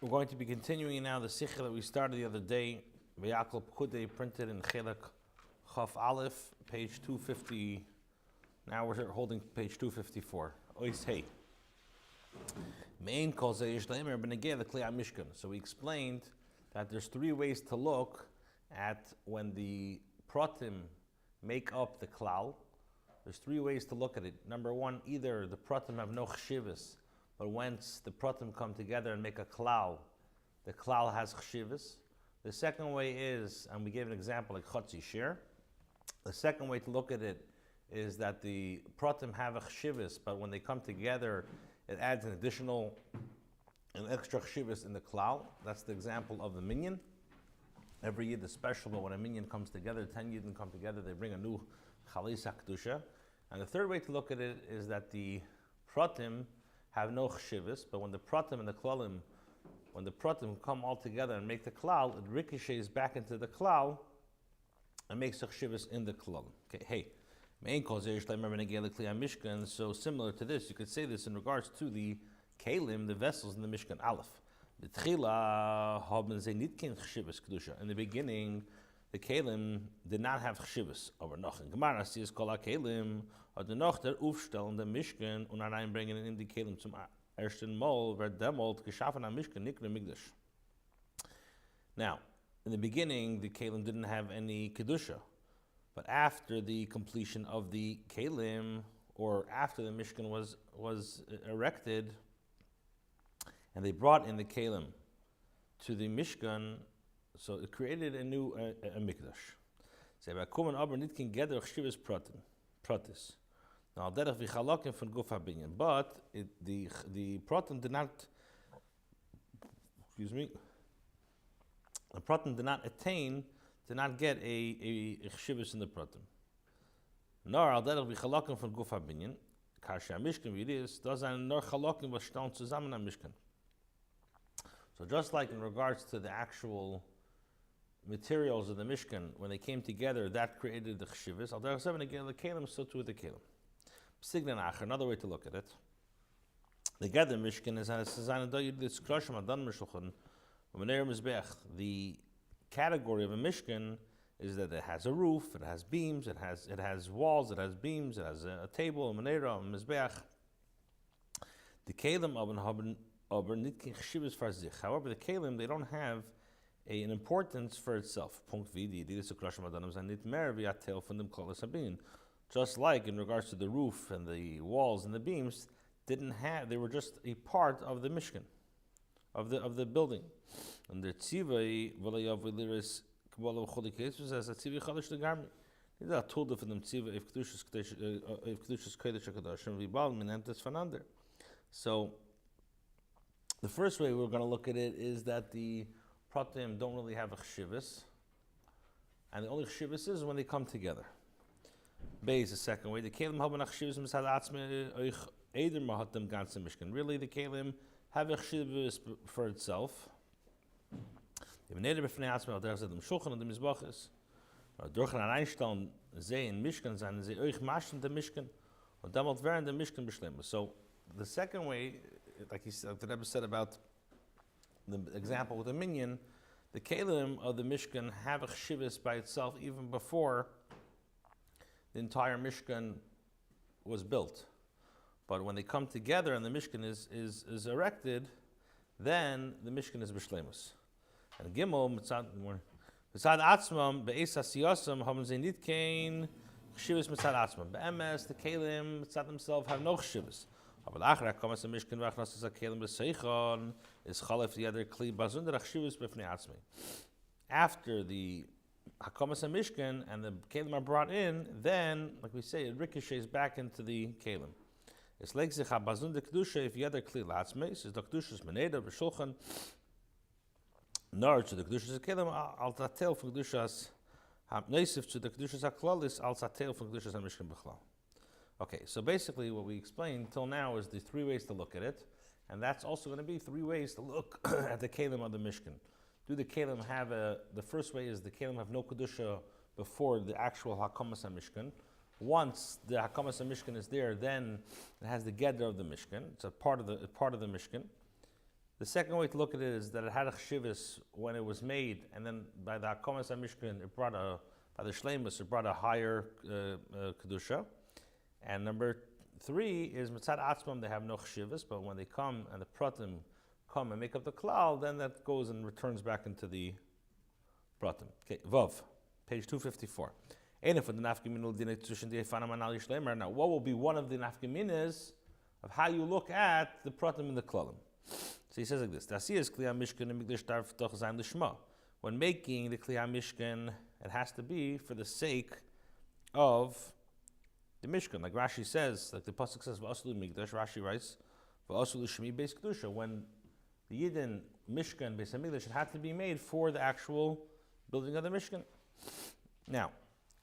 We're going to be continuing now the Sichos that we started the other day. Vayakhel-Pekudei, printed in Chelek Chaf Aleph, page 250. Now we're holding page 254. Ois Hey. Main calls Shloimy benegei Likkutei Mishkan. So we explained that there's three ways to look at when the pratim make up the klal. There's three ways to look at it. Number one, either the pratim have no chshivas, but once the pratim come together and make a klal, the klal has chshivas. The second way is, and we gave an example like chatzi shir. The second way to look at it is that the pratim have a chshivas, but when they come together, it adds an extra chshivas in the klal. That's the example of the minyan. Every Yid is special, but when a minyan comes together, 10 Yidden come together, they bring a new chalisa kedusha. And the third way to look at it is that the pratim have no chshivas, but when the pratim and the klalim, when the pratim come all together and make the klal, it ricochets back into the klal and makes a chshivas in the klalim. Okay, hey. So similar to this, you could say this in regards to the kalim, the vessels in the Mishkan Aleph. In the beginning, the kalim did not have chshivas. Aber noch in Gemara says kol kalim hat noch der aufstellen der Mishkan und reinbringen in die kalim zum ersten Mal wird demolt geschaffen am Mishkan nikra migdash. Now, in the beginning, the kalim didn't have any kedusha. But after the completion of the kalim, or after the Mishkan was erected, and they brought in the kalim to the Mishkan, so it created a new a mikdash. Now, but the pratim did not. The pratim did not attain. Did not get a chshivus in the pratim. Nor al derech v'chalakim von guf habinyan, karshe ha-mishkan wie this, da sein nor chalakim was stellen zusammen am mishkan. So just like in regards to the actual materials of the mishkan, when they came together, that created the chshivus. Al derech seven again the kalim, so too with the kalim. Psignan acher, another way to look at it. The gather mishkan is an this krashim adan mishulchan, v'meneir mizbech, the category of a mishkan is that it has a roof, it has beams, it has walls, it has beams, it has a table, a menorah, a mizbeach. The kalim aber nit chshivas for sich. However, the kalim, they don't have an importance for itself. Just like in regards to the roof and the walls and the beams, they were just a part of the mishkan, of the building. And the tzivay v'layav v'liris kabbalah v'choli kesus as a tzivay chadash legarmi. These are told for them tzivay if kedushas kodesh hakadashim v'bal minentes fanander. So the first way we're going to look at it is that the pratim don't really have a chshivas, and the only chshivas is when they come together. Bay is the second way. The kalim haben chshivas misad atzme oich eder mahatem ganze mishkan. Really, the kalim have a chshivas for itself. If neder befnei atzme al derech zedem shulchan und dem mizbachis, durch an einstellen sie in Mishkan sein, sie euch maschen der Mishkan und damals werden der Mishkan beschlemmen. So the second way, like the Rebbe said about the example with the minyan, the kalim of the Mishkan have a chshivas by itself even before the entire Mishkan was built. But when they come together and the Mishkan is erected, then the Mishkan is b'shlemus. And Gimel, mitzad atzmam, be'es hasiyasam, haben sie nit kein chshivas mitzad atzmam. Be'emes, the kalim, mitzad themselves, have no chshivas. Aber lachar HaKamas HaMishkan v'achnas HaKalim b'seichon is chalef the other kli bazunder chshivas b'fnei atzmei. After the HaKamas HaMishkan and the kalim are brought in, then, like we say, it ricochets back into the kalim. Es legt sich a bazunder kedusha if yeder kli l'atzmei, es ist the kedushas meneda b'shulchan, nor to the kedushas kalim al tatel for kedushas ha'neisif to the kedushas ha'klalis al tatel for kedushas ha'mishkan b'chlal. Okay, so basically what we explained till now is the three ways to look at it, and that's also going to be three ways to look at the kalim of the mishkan. Do the kalim have the first way is the kalim have no kedusha before the actual hakamas ha'mishkan. Once the hakamas ha'mishkan is there, then it has the gedder of the mishkan. It's a part of the mishkan. The second way to look at it is that it had a chshivas when it was made, and then by the Hakomas HaMishkan, by the Shloimy, it brought a higher kedusha. And number 3 is Mitzad Atzmam, they have no chshivas, but when they come and the pratim come and make up the klal, then that goes and returns back into the pratim. Okay, Vav, page 254. Now, what will be one of the nafkaminas of how you look at the pratim and the klalim? So he says like this: when making the Kliyah Mishkan, it has to be for the sake of the Mishkan. Like Rashi says, like the pasuk says, "V'aslu Migdash." Rashi writes, "V'aslu Shmi Beis Kedusha." When the Yidden Mishkan Beis Hamikdash, it had to be made for the actual building of the Mishkan. Now,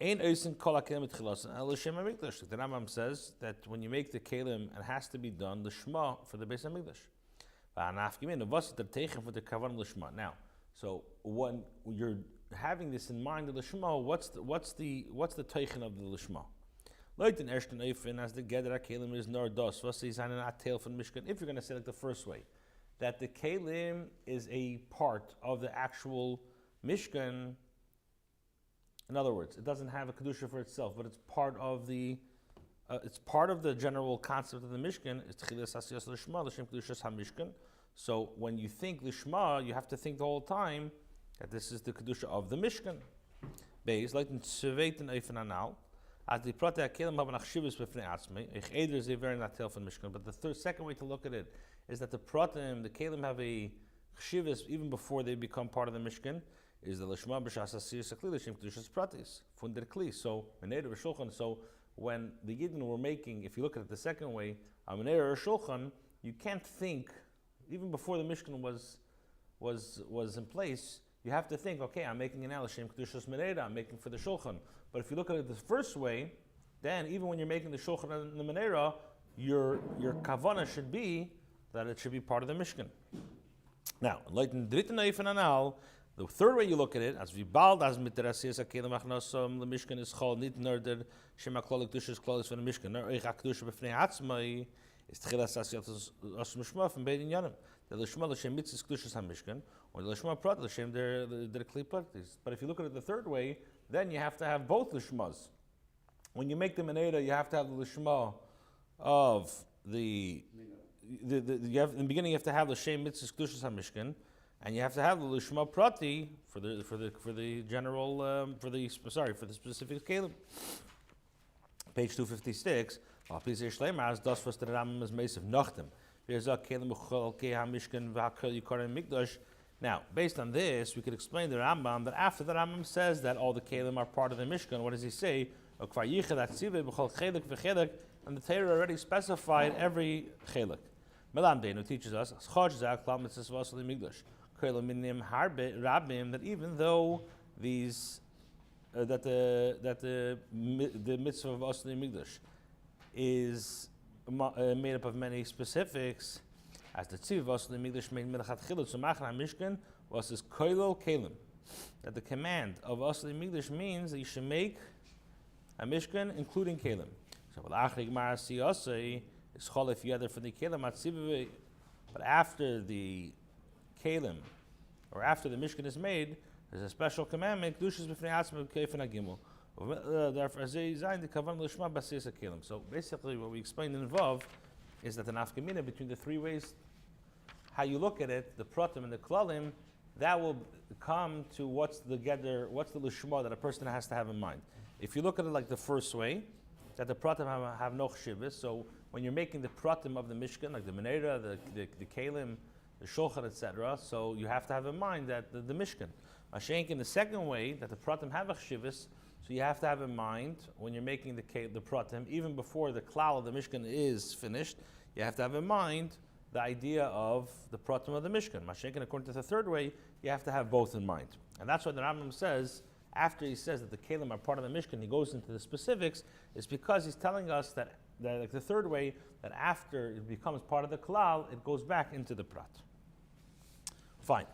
Ein Oisin Kol HaKelim B'Tchilas El L'Shem HaMikdash. The Rambam says that when you make the kelim, it has to be done the Shema for the Beis Hamikdash. Now, so when you're having this in mind, the Lishma, what's the teichen of the Lishma? Like in Ersten Eifen, as the Geder Kelim is nor dos, was is an atel from Mishkan. If you're going to say like the first way, that the Kelim is a part of the actual Mishkan. In other words, it doesn't have a kedusha for itself, but it's part of the general concept of the Mishkan. It's Chilas Asiyas Lishma, L'Shem Kedushas HaMishkan. So when you think Lishma, you have to think the whole time that this is the kedusha of the Mishkan. Beis, like in Tzveit and Eifen Anal, as the Prate HaKelim have an achshivus b'fnei atzmei, ich eder is a very natel from Mishkan. But the second way to look at it is that the Pratim, the Kelim have a chshivus even before they become part of the Mishkan. Is the Lishma b'shas asiyas akli l'shem kedushas pratis from der kli. So meneder v'shulchan. So when the Yidden were making, if you look at it the second way, a meneder v'shulchan, you can't think even before the Mishkan was in place. You have to think, okay, I'm making an el l'shem kedushas meneder. I'm making for the shulchan. But if you look at it the first way, then even when you're making the shulchan and the menera, your kavana should be that it should be part of the Mishkan. Now, like in dritten eifen anal. The third way you look at it, as we bald as mit der asiyas akelim achnosom the Mishkan is chol nit nur der shema klolik dushas klolis from the Mishkan nor eich akdusha b'fnei atzmai is tchilas asiyas as mishma from beidin yanim the lishma l'shem mitzvahs kedushas hamishkan or the lishma prat l'shem der kli praktis. But if you look at it the third way, then you have to have both lishmas. When you make the meneda, you have to have the lishma of the you have in the beginning you have to have l'shem mitzvahs kedushas hamishkan. And you have to have the lishma prati for the general for the specific kelim. Page 256. Please Shloimy as das was the Rambam is made of nachtem. There's a kelim uchol ke hamishkan v'hakel yikarim mikdash. Now, based on this, we could explain the Rambam that after the Rambam says that all the kelim are part of the Mishkan, what does he say? And the Torah already specified every chelik. Melamdeinu teaches us that even though these that the mitzvah of Asli Migdash is made up of many specifics, as the tzivah of Asli Migdash made Melachat Chilut so Machna Mishkan was this Koilo Kalim, that the command of Asli Migdash means that you should make a Mishkan including Kalim. So Achri Gemara Siyasei is Cholif Yeder for the Kalim Atzivah, but after the Kalim, or after the Mishkan is made, there's a special commandment, Kedushas b'fnei atzmai k'efen hagimel. So basically what we explained in Vav is that the nafkamina between the three ways, how you look at it, the pratim and the klalim, that will come to what's the lishma that a person has to have in mind. If you look at it like the first way, that the pratim have no chshivas, so when you're making the pratim of the Mishkan, like the menera, the kalim, the shulchan, etc., so you have to have in mind that the Mishkan. Mashenk in the second way, that the pratim have a chshivas, so you have to have in mind when you're making the pratim, even before the klal of the Mishkan is finished, you have to have in mind the idea of the pratim of the Mishkan. Mashenk, according to the third way, you have to have both in mind. And that's what the Rambam says, after he says that the kalim are part of the Mishkan, he goes into the specifics, is because he's telling us that like the third way, that after it becomes part of the klal, it goes back into the prat. Fine.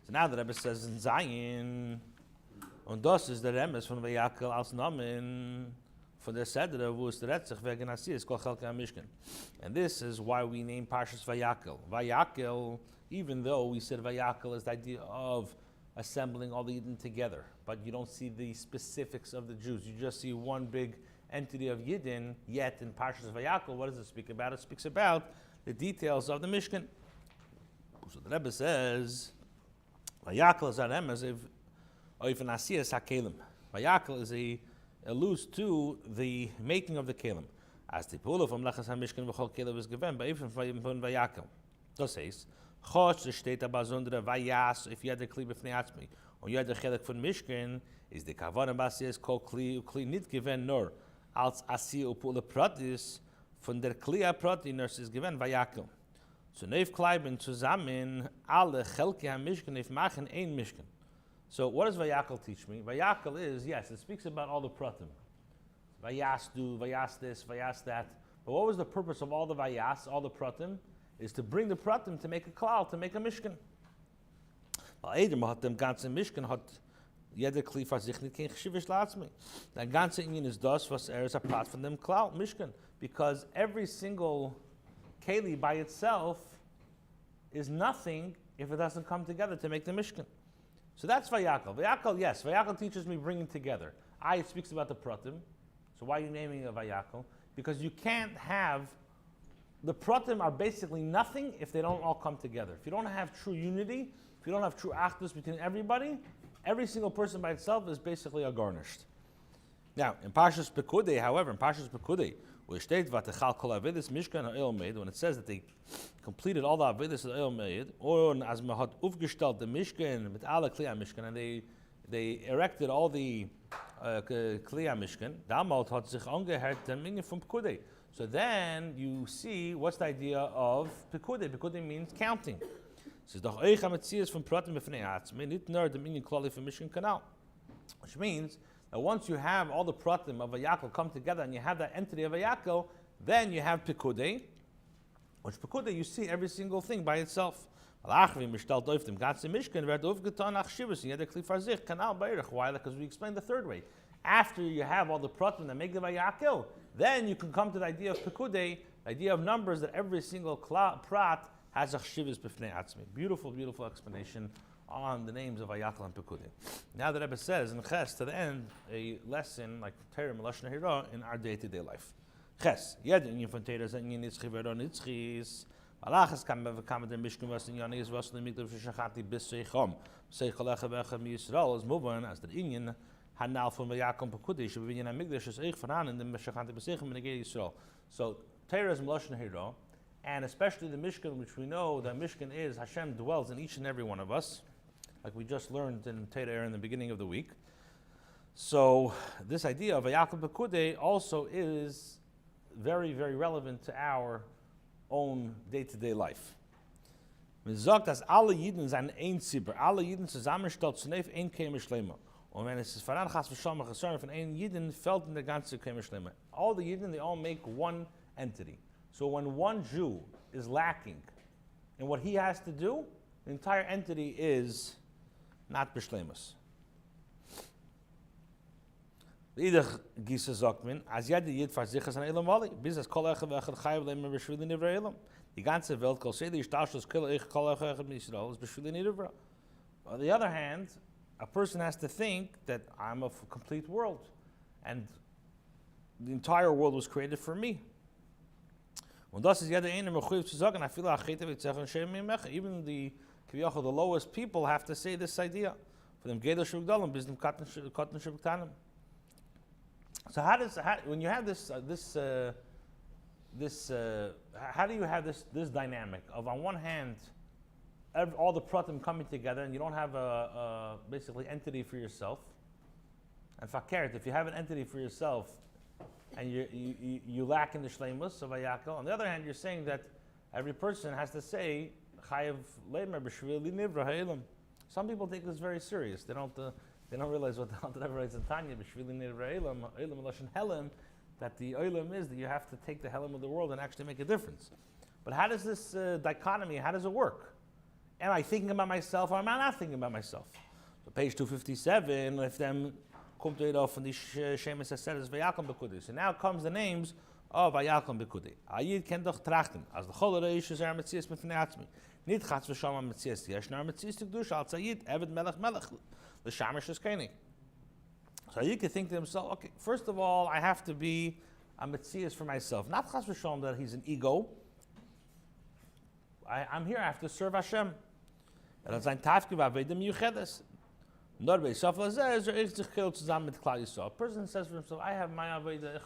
So now the Rebbe says in Zayin, und das is the remes von Vayakhel als Namen von der Sedra, wo es der Retzach wegen Asiyas kol chelkei HaMishkan. And this is why we name Parshas Vayakhel. Vayakhel, even though we said Vayakhel is the idea of assembling all the Yidden together, but you don't see the specifics of the Jews. You just see one big entity of Yidden, yet in Parshas Vayakhel, what does it speak about? It speaks about the details of the Mishkan. So the Rebbe says, Vayakhel is an emes of Oifen Asiyas HaKelim. Vayakhel is alludes to the making of the Kelim. As the Pula from Lachas HaMishkan v'chol Kelim is given, by Oifen Vayakhel. Das heißt, Chosh, es steht aber besondere Vayas, if you had the Kli b'fnei atzmi, und you had the Chelik von Mishkan, is the Kavana Basiyas kol Kli nicht given nur, als Asiyah upula Pratis, von der Kli Prati nur ist given Vayakhel. So neif Kleiben zusammen, alle Chelke HaMishkan, if machen ein Mishkan. So what does Vayakhel teach me? Vayakhel is, yes, it speaks about all the pratim. Vayas do, Vayas this, Vayas that. But what was the purpose of all the Vayas, all the pratim? Is to bring the pratim to make a klal, to make a mishkan. Edom hat dem ganzen Mishkan, hat jeder Kli für sich nicht kein Cheshivish la'atzmi. Der ganze Inyan is das, was is apart from dem klal, Mishkan. Because every single Keli by itself is nothing if it doesn't come together to make the Mishkan. So that's Vayakhel. Vayakhel, yes, Vayakhel teaches me bringing together. It speaks about the pratim. So why are you naming a Vayakhel? Because you can't have, the pratim are basically nothing if they don't all come together. If you don't have true unity, if you don't have true achdus between everybody, every single person by itself is basically a garnished. Now, in Parshas Pekudei, however, in Parshas Pekudei, where it states Vatechal kol avedis mishkan ha'el meid, when it says that they completed all the avedis of the el meid, or as man hat aufgestellt the mishkan mit alle kli mishkan, and they erected all the kli mishkan. Damals hat sich angehört der Minyan from Pekudei. So then you see what's the idea of Pekudei. Pekudei means counting. Es ist doch euch ametzias from pratim b'fnei atzmi, nit nur the Minyan klali from Mishkan Kanal, which means that once you have all the pratim of Vayakhel come together and you have that entity of Vayakhel, then you have Pekudei, which Pekudei you see every single thing by itself. Why? Because we explained the third way. After you have all the pratim that make the Vayakhel, then you can come to the idea of Pekudei, the idea of numbers, that every single prat has a chshivas b'fnei atzmi. Beautiful, beautiful explanation on the names of Vayakhel and Pekudei. Now the Rebbe says in Ches, to the end, a lesson like Torah Melashon Hira in our day-to-day life. Ches, jeder Inyan von Torah ist ein Inyan Nitzchi v'ero Nitzchis. Malachas kam der Mishkan was in Yanis was in the Mikdash v'shachati bis Seichom. Seichol echa v'echa mi-Yisrael is moving as the Inyan hanal from Vayakhel and Pekudei. She b'inyan ha-Mikdash is eich v'ran in the v'shachati bis Seichom in the Yisrael. So Torah is Melashon Hira, and especially the Mishkan, which we know that Mishkan is Hashem dwells in each and every one of us, like we just learned in Torah in the beginning of the week. So this idea of Vayakhel-Pekudei also is very, very relevant to our own day-to-day life. Man sagt, dass alle Jiden sind ein Zibber, alle Jiden zusammenstellt zunächst ein Keimer Shloimy. Und wenn es ist voranchas v'shalom chasar von ein Jiden fällt in der ganze Keimer Shloimy. All the Jiden, they all make one entity. So when one Jew is lacking in what he has to do, the entire entity is not b'shleimus. Idach Gisa sagt man, as jeder Yid versichert an Elam Wali, bis es kol echad v'echad chayav leim b'shvili nivra Elam. Die ganze Welt, kol sedi ishtashlos kol echad Yisrael, is b'shvili nivra. On the other hand, a person has to think that I'm a complete world, and the entire world was created for me. Und das ist jeder eine mechuyev zu sagen, afilo achete v'tzechen shem mimecha. Even the lowest people have to say this idea. For them gedel shuvgdalim, bis them katan shuvgtanim. So when you have how do you have this dynamic of, on one hand, all the pratim coming together, and you don't have a basically entity for yourself, and fakert, if you have an entity for yourself, and you lack in the shleimus of Vayakhel. On the other hand, you're saying that every person has to say chayav leimer b'shvili nivra ha'elam. Some people take this very serious. They don't realize what the Alter Rebbe writes in Tanya b'shvili nivra ha'elam, ha'elam l'shon helam, that the olam is that you have to take the helam of the world and actually make a difference. But how does this dichotomy? How does it work? Am I thinking about myself, or am I not thinking about myself? So page 257, if them kommt auf von die Shemes Aseres Vayakhel-Pekudei. So now comes the names of Vayakhel-Pekudei. A Yid can doch trachten, as the Chol Reish is Metzias Mifnei Atzmi. Nit Chatz V'Shalom Metzias, Yesh Nar Metzias T'Kedusha, Al Tzayid, Eved Melech Melech, L'Shamish Eskeini. So a Yid can think to himself, okay, first of all, I have to be a Metzias for myself. Not Chatz V'Shalom that he's an ego. I'm here, I have to serve Hashem. And it's ein Tafki V'Aveda Miyuchedes. A person says for himself, I have my Aveda,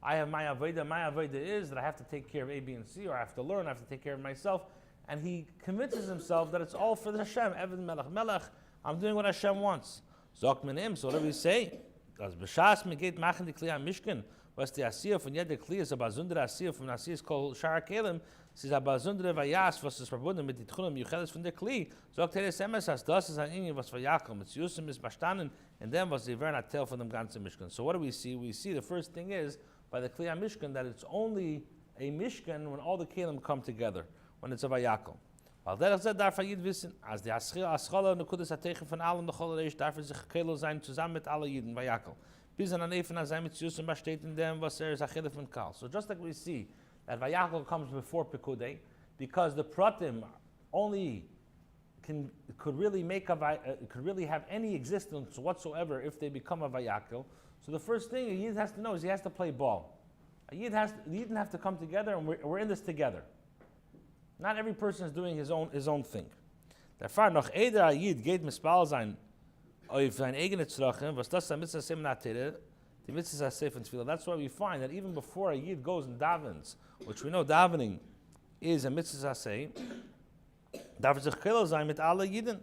I have my Aveda is that I have to take care of A, B, and C, or I have to learn, I have to take care of myself. And he convinces himself that it's all for the Hashem. Eved Melech Melech, I'm doing what Hashem wants. Zok Menim, so what do we say? As B'shas Megeit Machen di Kli HaMishkan, was the Asiyah von jeder Kli is a Bazundere Asiyah von Asiyah called Shara Kelim, sie ist a Bazundere Vayas, was ist verbunden mit die Tchunem Yucheles von der Kli. Zok Teres Emes, as das ist ein Inge, was Vayakhel, mit Yusum ist bestanden, and then was sie werden a Tel von dem ganzen Mishkan. So what do we see? We see the first thing is, by the Kli HaMishkan, that it's only a Mishkan when all the Kelim come together, when it's a Vayakhel. Weil derach zeh darf Yid wissen, als die Aschala und Nekudas HaTeichen von allen, der Chol Reish, darf sich Kelo sein, zusammen mit allen Yiden, Vayakhel. Bis an Efen Azay mit Yusum besteht in dem, was is Achille von Kal. So just like we see that Vayakhel comes before Pekudei, because the Pratim only could really have any existence whatsoever if they become a Vayakhel. So the first thing a Yid has to know is he has to play ball. A Yid didn't have to come together, and we're in this together. Not every person is doing his own thing. Therefore, noch eder a Yid geht mispal sein auf sein eigene Tzrachim, was das a mitzvah sem natere, die mitzvah seif and tefillah. That's why we find that even before a Yid goes and davens, which we know davening is a mitzvah say, darf sich kelo sein mit alle Yidden.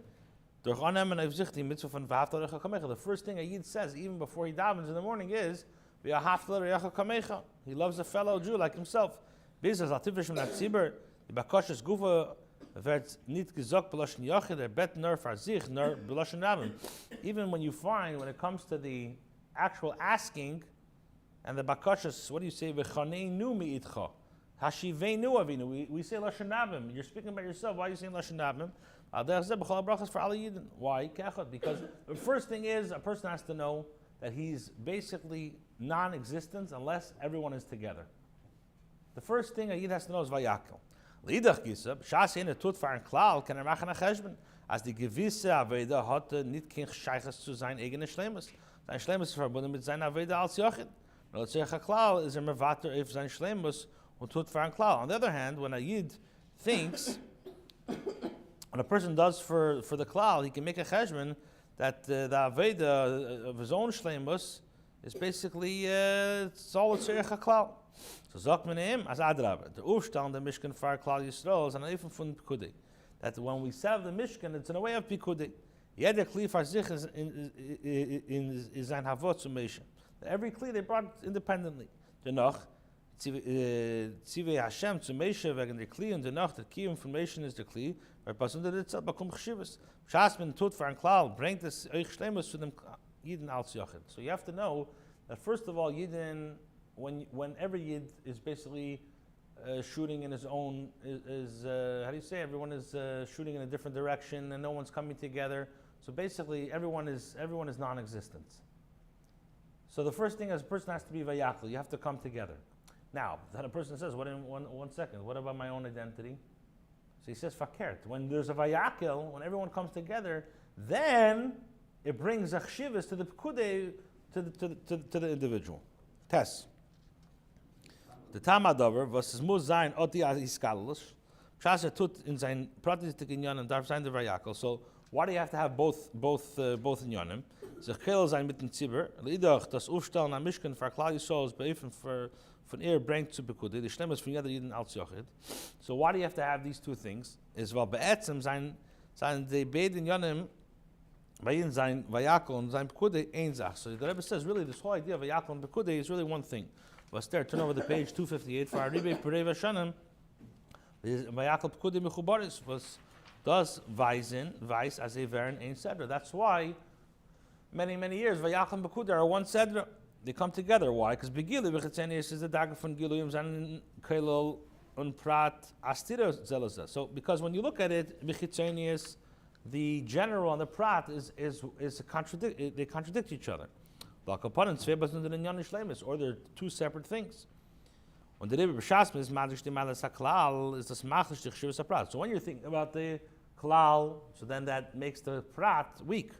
Durch annehmen auf sich die mitzvah von v'haftal recha kamecha. The first thing a Yid says, even before he davens in the morning, is v'haftal recha kamecha. He loves a fellow Jew like himself. Bis as ativish min atzibur, die bakoshes gufa wird nicht gesagt b'loshen yachid, bet nur for sich, nur b'loshen rabim. Even when it comes to the actual asking, and the bakoshes, what do you say? V'chaneinu mi'itcha. Hashivenu avinu. We say loshen rabim. You're speaking about yourself. Why are you saying loshen rabim? Why? Because the first thing is a person has to know that he's basically non-existent unless everyone is together. The first thing a Yid has to know is Vayakhel. Lidach gisab, shas in tut for ein Klal, kann machen a cheshben. As die gewisse Aveda hatte nicht kein Scheiches zu sein eigene Schleimus. Sein Schleimus ist verbunden mit seiner Aveda als Yochid. Nur zu Klal is mevater auf sein Schleimus und tut for ein Klal. On the other hand, when a Yid thinks, when a person does for the Klal, he can make a cheshben that the Aveda of his own Schleimus is basically it's all it's Klal. So sagt man him as Adrab, the Aufstellen der Mishkan for Klal Yisrael is an Eifel von Pekudei. That when we serve the Mishkan, it's in a way of Pekudei. Jeder Kli for sich is ein Havot zum Meshach. Every Kli they brought independently. Dennoch, Tzivei Hashem zum Meshach wegen der Kli, und dennoch the key information is the Kli, weil Pasunda Ritzel bekommt Chshivas. Schas man tut for ein Klal, bringt es euch Schleimus zu dem Yidden als Yochid. So you have to know that first of all, Yidden, whenever Yid is basically shooting in his own, how do you say? Everyone is shooting in a different direction, and no one's coming together. So basically, everyone is non-existent. So the first thing is a person has to be Vayakhel. You have to come together. Now, then a person says, "What in one second? What about my own identity?" So he says, "Fakert." When there's a Vayakhel, when everyone comes together, then it brings a chshivas to the Pekudei, to the individual. Test. The Tamadover, was es muss sein, oti iskalus, Shas tut in sein pratistik inyanim darf sein der Vayakhel. So why do you have to have both inyanim? Sich Kelo sein mit dem Zibber, lidach das Aufstellen am Mishkan für Klal Yisrael ist beifern von bringt zu Pekudei, die Schlemmes von jeder Jeden als Yochid. So why do you have to have these two things? Is weil beätzem sein die beiden inyanim bei ihnen sein Vayakhel und sein Pekudei ein Sach. So the Rebbe says really this whole idea of Vayakhel and Pekudei is really one thing. Was there? Turn over the page 258 for Aribe Perei Vashanim. Vayakhel-Pekudei mechubaris was does weis as a wären ein Sedra. That's why many years Vayakhel and Pekudei are one Sedra. They come together. Why? Because Begili Bechitzenius is the dagger von Giluyim Zan Kelol und Prat Astira Zelazah. So because when you look at it, Bechitzenius the general and the prat they contradict each other. Or they're two separate things. Und der Rebbe b'shas is magic shtimal saklal is das machlich dich shivas prat. So when you're thinking about the klal, so then that makes the prat weak.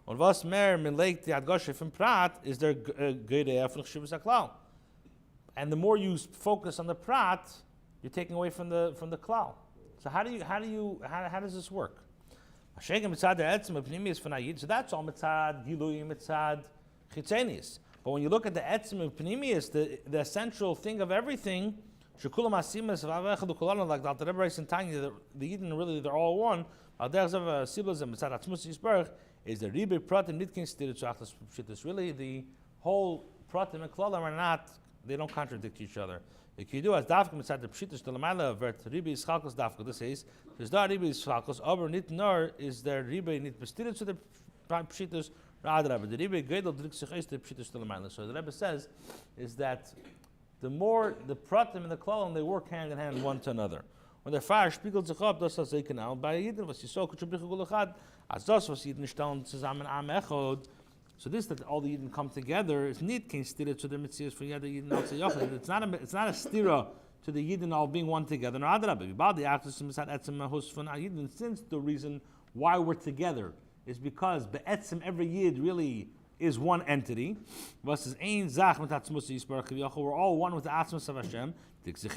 Und was mehr min legt die adgoshe from prat is there geide von shivas klal. And the more you focus on the prat, you're taking away from the klal. So how does this work? So that's all mitzad gilui mitzad chitzenius. But when you look at the etzim of Pnimius, the essential thing of everything, like the Alter Rebbe writes in Tanya, the Yidden really they're all one. Is the Ribe Pratim Nitkin Stiritzachtas Pshitus. Really, the whole Pratim and Klalam are not, they don't contradict each other. If you do as Dafka Mitzad the Pshitus to Lamala Vert Ribe Schalkos Dafka, this is there's not Ribe Schalkos, aber nit nor is there Ribe Nit Bestiritzach the Pshitus. So the Rebbe says is that the more the pratim and the klalim they work hand in hand one to another. When the fire spiegelt sich ab, das das Eikenal bei Yidden, was sie so kutschubrichugulachad, as das was Yidden stellen zusammen am Echod. So this that all the Yidden come together is nicht kein stira to the Metzias for Yidden Yidden al Tzayachad. It's not a stira to the Yidden all being one together. No, Adrabah, the actus misad etzem hus von Yidden. Since the reason why we're together is because be'etzim every yid really is one entity. We're all one with the atzmas of Hashem. So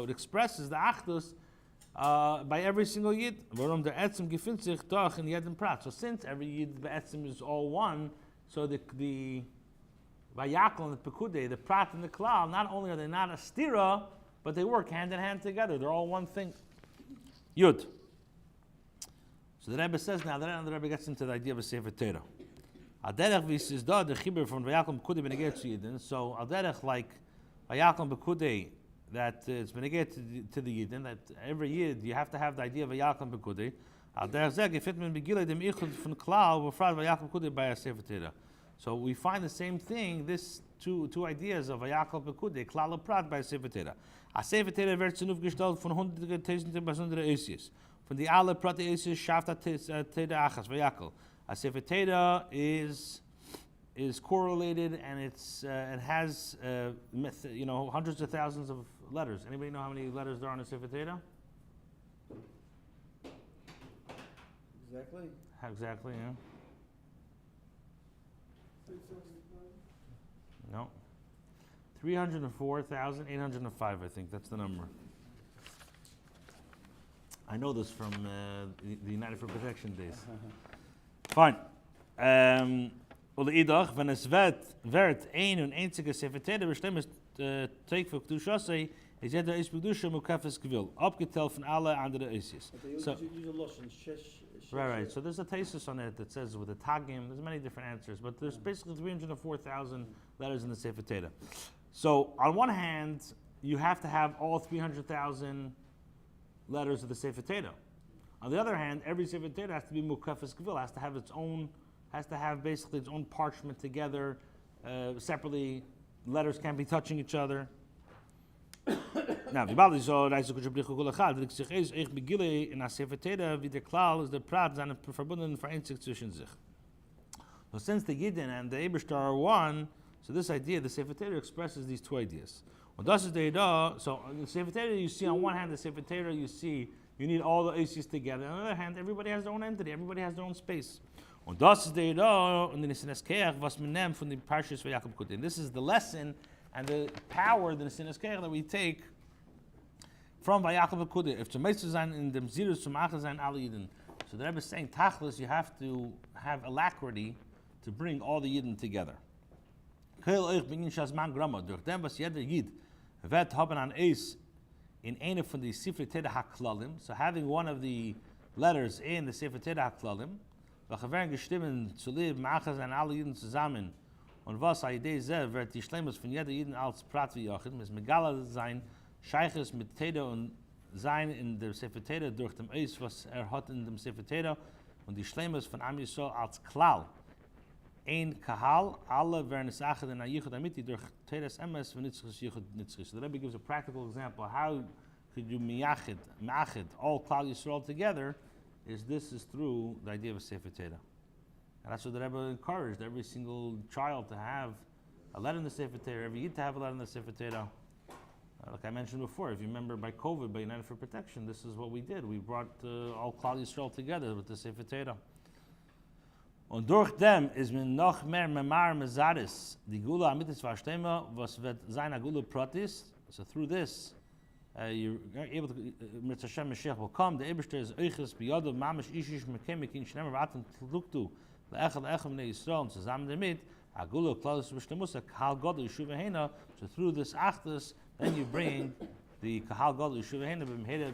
it expresses the achdus by every single yid. So since every yid be'etzim is all one, so the Vayakhel and the Pekudei, the prat and the klal, not only are they not a stira, but they work hand in hand together. They're all one thing. Yud. So the Rebbe says now, the Rebbe gets into the idea of a Sefer Torah. Al-derech is the chibur from Vayakhel-Pekudei beneged to Yidden. So al-derech like Vayakhel-Pekudei that it's beneged to the Yidden, that every Yid you have to have the idea of Vayakhel-Pekudei. Al-derech zeh gefit men begilei dem ichud von klal b'frad Vayakhel-Pekudei by a Sefer Torah. So we find the same thing, this two ideas of Vayakhel-Pekudei, klal and prat by a Sefer Torah. A Sefer Torah wird zunuf gestellt von 100.000 besondere Eisies. From the Ale Prate Eisies Shafta Teda Achas Vayakhel. A Sefer Torah is correlated and it has hundreds of thousands of letters. Anybody know how many letters there are in a Sefer Torah? Exactly. Exactly, yeah. No. 304,805, I think. That's the number. I know this from the United for Protection days. Fine. Oder idach, wenn es wird ein und einzige Sefer Torah bestimmt Tag für Kedushasei, is jeder is Kedusha mukafes gewil, abgeteilt von alle andere Eisies. So, right. So there's a thesis on it that says with the Tagim, there's many different answers, but there's basically 304,000 letters in the Sefer Torah. So on one hand, you have to have all 300,000 letters of the Sefer Torah. On the other hand, every Sefer Torah has to be mukafes gewil, has to have basically its own parchment together, separately. Letters can't be touching each other. Now, the Bali so reise kutsche kulachad, dik sich is ich begile in a Sefer Torah wie der klal is der prat seine verbunden vereinigt zwischen sich. So since the Yidden and the Ebershtar are one, so this idea, the Sefer Torah expresses these two ideas. Well, das is the idea. So in the Sefer Torah, you see on one hand the Sefer Torah, you need all the Eisies together. On the other hand, everybody has their own entity, everybody has their own space. Und das ist der idea, und in the Sineskeach, was man nimmt von den Parshas Vayakhel-Pekudei. This is the lesson and the power, the Sineskeach that we take from Vayakhel-Pekudei. If zum Meister sein in dem Zirus zum Acher sein alle Yidden. So the Rebbe is saying, Tachlis, you have to have alacrity to bring all the Yidden together. Keil euch begin Shazman Grama, durch dem was jeder Yid wird haben an Eis in eine von die Sefer Torah HaKlalim, so having one of the letters in the Sefer Torah HaKlalim, welche werden gestimmt zu leben, Machas an alle Yidden zusammen, und was a Idee sehr wird die Schleimus von jeder Yidden als Prat wie Jochid, mit Megala sein, Scheiches mit Torah und sein in der Sefer Torah durch dem Eis, was hat in dem Sefer Torah, und die Schleimus von Am Yisrael als Klal. Ein Kahal, alle werden es achet in a Yichud Amiti durch Torah's Emes, wenn Nitzchis Yichud Nitzchis. So the Rabbi gives a practical example how could you miyachid, all Klal Yisrael together, this is through the idea of a Sefer Torah. And that's what the Rebbe encouraged every single child to have a letter in the Sefer Torah, every Yid to have a letter in the Sefer Torah. Like I mentioned before, if you remember by COVID, by United for Protection, this is what we did. We brought all Klal Yisrael together with the Sefer Torah. Und durch dem is min noch mehr memar mezaris, die Gula amitis vashtema, was wird seiner Gula pratis. So through this, you're able to, Mitzvah Hashem Mashiach will come. The Eberster is Eiches biyadav mamish ishish mekemekin shnemer v'atem tluktu le'echad le'echem b'nei Yisrael and zusammen damit Agula Klal Yisrael Kahal Gadol Yeshuva Hena. So through this Achdus, then you bring the Kahal Gadol Yeshuva Hena b'mheira